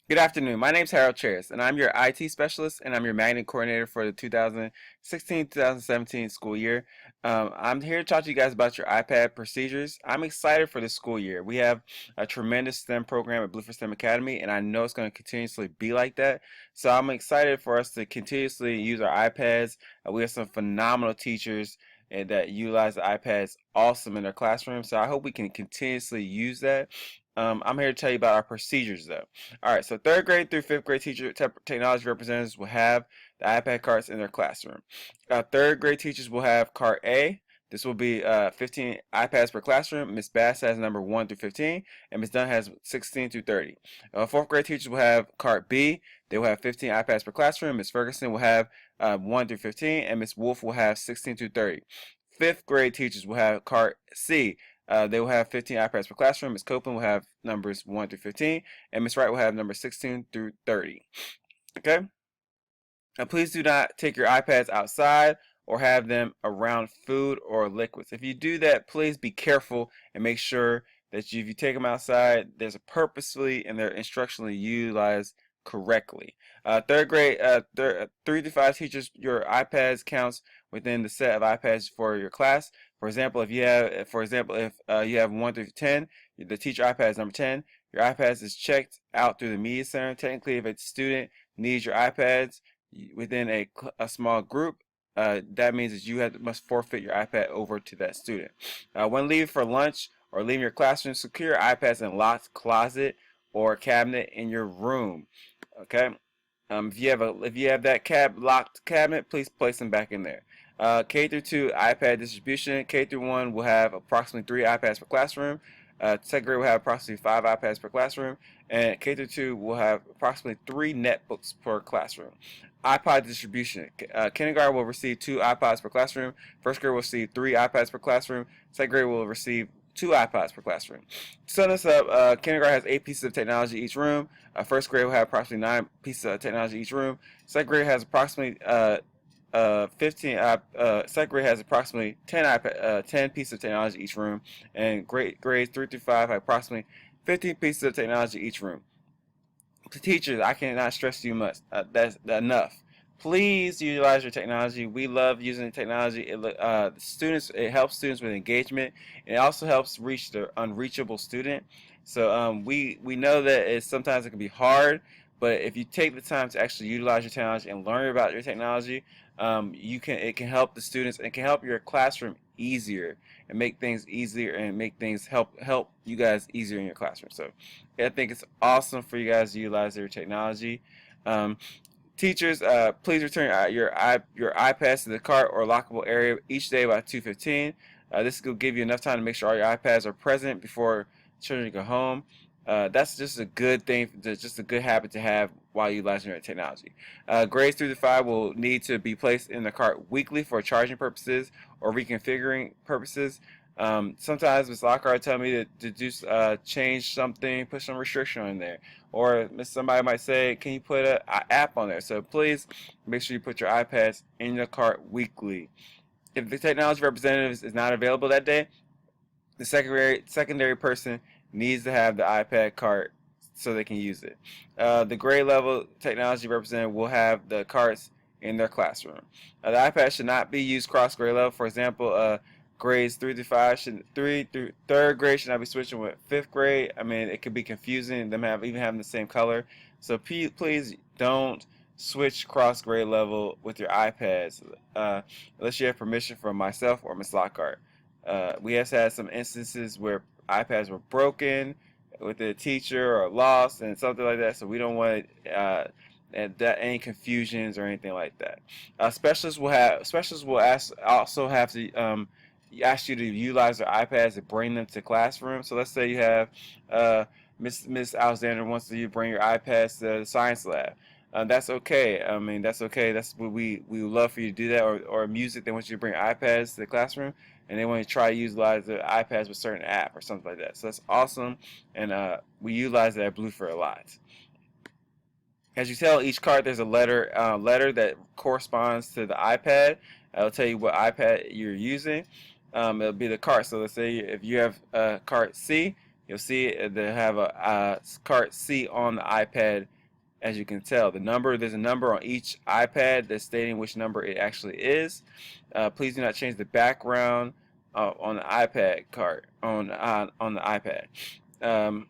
Good afternoon. My name is Harold Charis, and I'm your IT specialist, and I'm your magnet coordinator for the 2016-2017 school year. I'm here to talk to you guys about your iPad procedures. I'm excited for the school year. We have a tremendous STEM program at Blueford STEM Academy, and I know it's going to continuously be like that. So I'm excited for us to continuously use our iPads. We have some phenomenal teachers that utilize the iPads awesome in their classroom. So I hope we can continuously use that. I'm here to tell you about our procedures though. All right, so third grade through fifth grade technology representatives will have the iPad carts in their classroom. Third grade teachers will have cart A. This will be 15 iPads per classroom. Miss Bass has number 1 through 15, and Miss Dunn has 16 through 30. Fourth grade teachers will have cart B. They will have 15 iPads per classroom. Miss Ferguson will have 1 through 15, and Miss Wolf will have 16 through 30. Fifth grade teachers will have cart C. They will have 15 iPads per classroom. Ms. Copeland will have numbers 1 through 15, and Ms. Wright will have numbers 16 through 30. Okay? Now, please do not take your iPads outside or have them around food or liquids. If you do that, please be careful and make sure that if you take them outside, there's a purposefully and they're instructionally utilized correctly. Third grade, 3 to 5 teachers, your iPads counts within the set of iPads for your class. For example, if you have 1 through 10, the teacher iPad is number 10. Your iPads is checked out through the media center. Technically, if a student needs your iPads within a small group, that means that must forfeit your iPad over to that student. When leaving for lunch or leaving your classroom, secure your iPads in a locked closet or cabinet in your room. Okay. If you have that locked cabinet, please place them back in there. K through 2 iPad distribution. K through 1 will have approximately 3 iPads per classroom. Second grade will have approximately 5 iPads per classroom, and K through 2 will have approximately 3 netbooks per classroom. iPod distribution. Kindergarten will receive 2 iPods per classroom. First grade will receive 3 iPads per classroom. Second grade will receive 2 iPods per classroom. To sum this up, kindergarten has 8 pieces of technology each room. First grade will have approximately 9 pieces of technology each room. Second grade has approximately 15 second grade has approximately 10 pieces of technology each room, and grades 3 through 5 have approximately 15 pieces of technology each room. To teachers, I cannot stress you much. That's enough. Please utilize your technology. We love using technology. It helps students with engagement, and it also helps reach the unreachable student. So we know that sometimes it can be hard, but if you take the time to actually utilize your technology and learn about your technology, it can help the students. It can help your classroom easier and make things easier and make things help you guys easier in your classroom. So I think it's awesome for you guys to utilize your technology. Um, Teachers, please return your iPads to the cart or lockable area each day by 2:15. This will give you enough time to make sure all your iPads are present before children go home. That's just a good thing, just a good habit to have while utilizing your technology. Grades 3 to 5 will need to be placed in the cart weekly for charging purposes or reconfiguring purposes. Sometimes Ms. Lockhart tell me to do change something, put some restriction on there, or somebody might say, "Can you put an app on there?" So please make sure you put your iPads in the cart weekly. If the technology representative is not available that day, the secondary person needs to have the iPad cart so they can use it. The grade level technology representative will have the carts in their classroom. The iPad should not be used cross grade level. For example, grades 3 through 5 should 3 through third grade should not be switching with fifth grade. I mean, it could be confusing them even having the same color. So please don't switch cross grade level with your iPads unless you have permission from myself or Ms. Lockhart. We have had some instances where iPads were broken with the teacher or lost and something like that. So we don't want any confusions or anything like that. Specialists will also have to ask you to utilize their iPads to bring them to classroom. So let's say you have Miss Alexander wants you to bring your iPads to the science lab. That's okay. I mean, that's okay. That's what we would love for you to do that. Or music, they want you to bring iPads to the classroom, and they want to try to utilize the iPads with certain app or something like that. So that's awesome, and we utilize that at Blueford a lot. As you tell each card, there's a letter that corresponds to the iPad. It'll tell you what iPad you're using. It'll be the cart. So let's say if you have cart C, you'll see they have a cart C on the iPad as you can tell. There's a number on each iPad that's stating which number it actually is. Please do not change the background on the iPad card on the iPad. Um,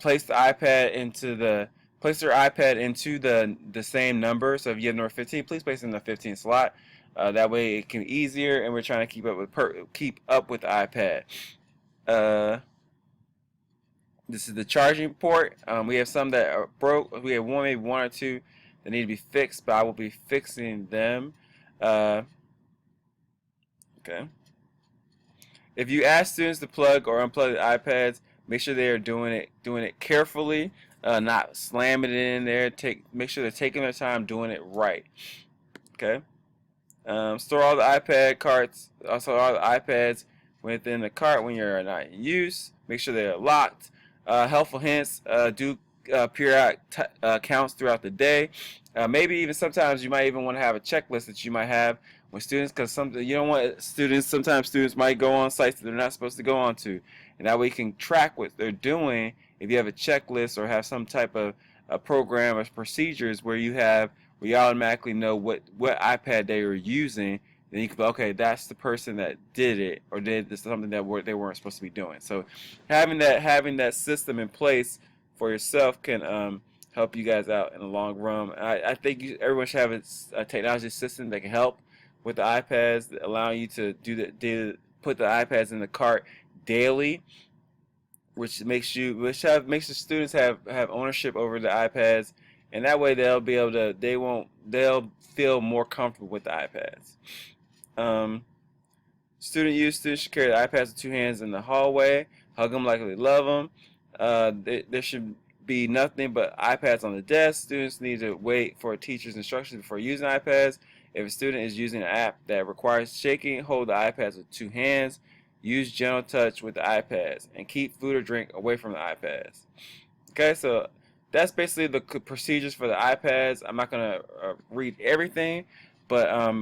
place the iPad into the place your iPad into the same number. So if you have number 15, please place it in the 15 slot. That way it can be easier, and we're trying to keep up with the iPad. This is the charging port. We have some that are broke. We have maybe one or two that need to be fixed, but I will be fixing them. Okay. If you ask students to plug or unplug the iPads, make sure they are doing it carefully, not slamming it in there. Make sure they're taking their time doing it right. Okay. Store all the iPad carts, also all the iPads within the cart when you're not in use. Make sure they're locked. Helpful hints: do periodic counts throughout the day. Maybe even sometimes you might even want to have a checklist that you might have with students, because you don't want students. Sometimes students might go on sites that they're not supposed to go on to, and that way you can track what they're doing. If you have a checklist or have some type of a program or procedures where you automatically know what iPad they are using, then you can be, okay, that's the person that did it or did something that they weren't supposed to be doing. So having that system in place for yourself can help you guys out in the long run. I think everyone should have a technology system that can help with the iPads, allowing you to put the iPads in the cart daily, which makes the students have ownership over the iPads, and that way they'll feel more comfortable with the iPads. Students should carry the iPads with two hands in the hallway. Hug them like they love them. There should be nothing but iPads on the desk. Students need to wait for a teacher's instructions before using iPads. If a student is using an app that requires shaking, hold the iPads with two hands. Use gentle touch with the iPads, and keep food or drink away from the iPads. Okay, so that's basically the procedures for the iPads. I'm not going to read everything, but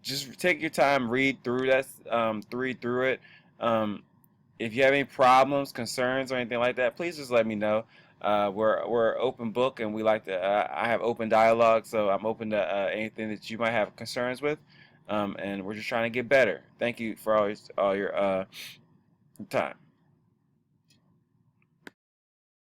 just take your time, read through it. If you have any problems, concerns, or anything like that, please just let me know. We're open book, and we like to. I have open dialogue, so I'm open to anything that you might have concerns with, and we're just trying to get better. Thank you for all your time.